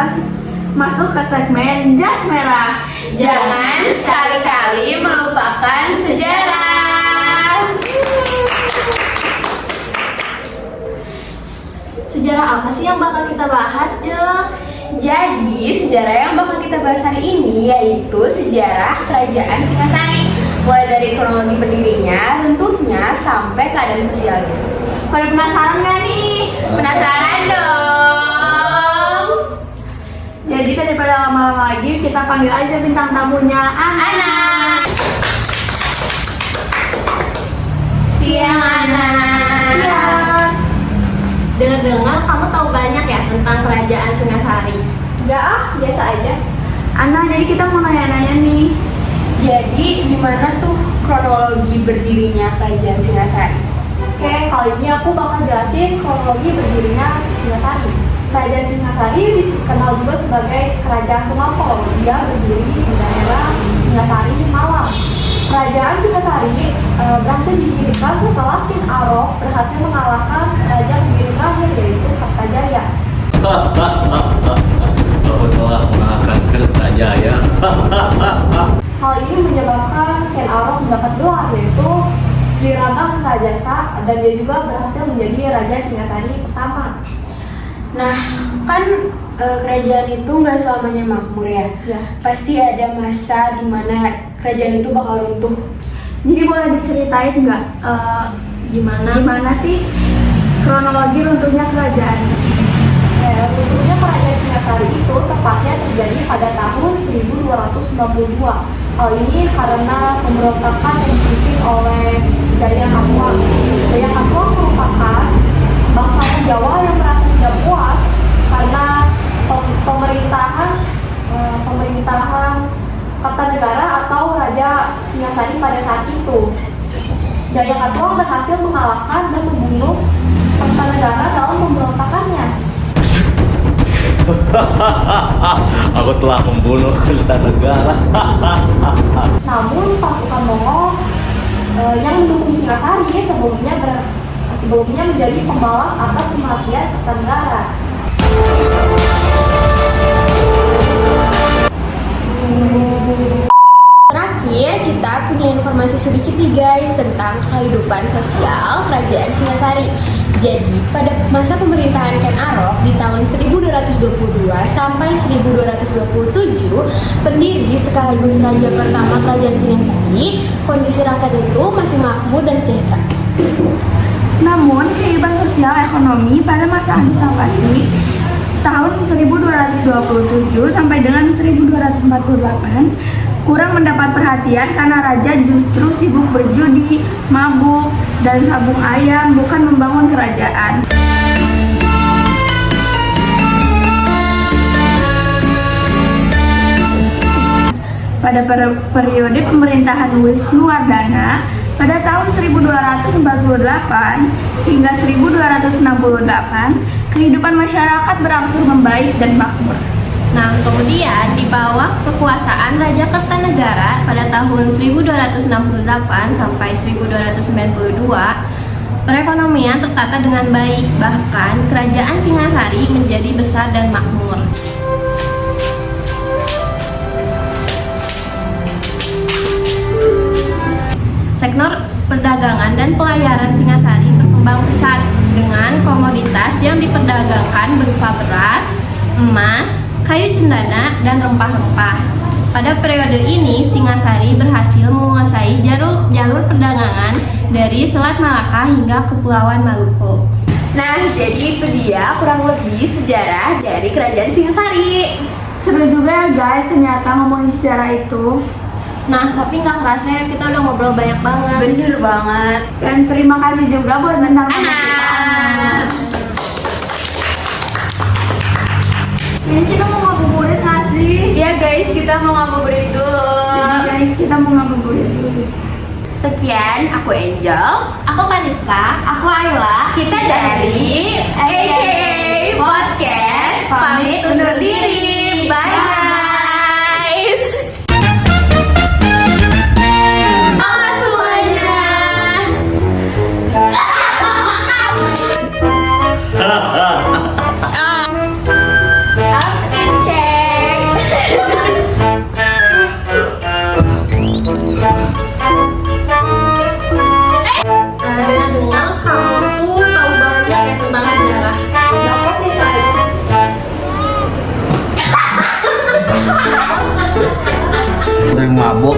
akan masuk ke segmen Jas Merah. Jangan sekali-kali melupakan sejarah. Sejarah apa sih yang bakal kita bahas, Jo? Jadi, sejarah yang bakal kita bahas hari ini yaitu sejarah Kerajaan Singasari. Mulai dari kronologi berdirinya, runtuhnya, sampai keadaan sosialnya. Pada penasaran nggak nih? Penasaran dong? Jadi daripada lama-lama lagi, kita panggil aja bintang tamunya, Ana. Siang, Ana. Siang. Dengar-dengar kamu tahu banyak ya tentang Kerajaan Singasari. Enggak, biasa aja. Ana, jadi kita mau nanya-nanya nih. Jadi, gimana tuh kronologi berdirinya Kerajaan Singasari? Oke, kali ini aku bakal jelasin kronologi berdirinya Singasari. Kerajaan Singasari dikenal juga sebagai Kerajaan Tumapel. Dia berdiri di daerah Singasari, Malang. Kerajaan Singasari berhasil didirikan setelah King Arok berhasil mengalahkan raja berdiri terakhir yaitu Kertajaya. Aku telah mengalahkan Kertajaya. Hal ini menyebabkan Ken Arok mendapat gelar yaitu Sri Ragah Rajasa dan dia juga berhasil menjadi Raja Singasari pertama. Nah, kan kerajaan itu nggak selamanya makmur ya. Ya. Pasti ada masa di mana kerajaan itu bakal runtuh. Jadi boleh diceritain nggak gimana sih kronologi runtuhnya kerajaan? Runtuhnya Kerajaan Singasari itu tepatnya terjadi pada tahun 1292. Hal ini karena pemberontakan yang dipimpin oleh Jayakatwang. Jayakatwang merupakan bangsa Jawa yang merasa tidak puas karena pemerintahan Kertanegara atau Raja Singasari pada saat itu. Jayakatwang berhasil mengalahkan dan membunuh Kertanegara dalam pemberontakannya. Aku telah membunuh Kertanegara. Namun pasukan Mongol yang mendukung Singasari sebelumnya menjadi pembalas atas kematian Kertanegara. Terakhir, kita punya informasi sedikit nih guys tentang kehidupan sosial Kerajaan Singasari. Jadi, pada masa pemerintahan Ken Arok di tahun 1222 sampai 1227, pendiri sekaligus raja pertama Kerajaan Singasari, kondisi rakyat itu masih makmur dan sejahtera. Namun, kehidupan sosial ekonomi pada masa Adisapati tahun 1227 sampai dengan 1248 kurang mendapat perhatian karena raja justru sibuk berjudi, mabuk, dan sabung ayam, bukan membangun kerajaan. Pada periode pemerintahan Wisnuwardana pada tahun 1248 hingga 1268, kehidupan masyarakat berangsur membaik dan makmur. Nah, kemudian di bawah kekuasaan Raja Kertanegara pada tahun 1268 sampai 1292, perekonomian tertata dengan baik, bahkan Kerajaan Singasari menjadi besar dan makmur. Sektor perdagangan dan pelayaran Singasari berkembang pesat dengan komoditas yang diperdagangkan berupa beras, emas, kayu cendana, dan rempah-rempah. Pada periode ini, Singasari berhasil menguasai jalur perdagangan dari Selat Malaka hingga Kepulauan Maluku. Nah, jadi itu dia kurang lebih sejarah dari Kerajaan Singasari. Seru juga ya guys, ternyata ngomongin sejarah itu. Nah, tapi nggak kerasa ya, kita udah ngobrol banyak banget. Bener banget. Dan terima kasih juga buat bintang tamu Ana. kita, Ana. Ini kita mau ngabuburit nggak sih? Ya guys, kita mau ngabuburit dulu. Jadi guys, kita mau ngabuburit dulu. Sekian, aku Angel. Aku Kaniska. Aku Ayla. Kita dari AKA Podcast. Pamit undur diri. Bye guys. Halo semuanya. Hahaha. mabok.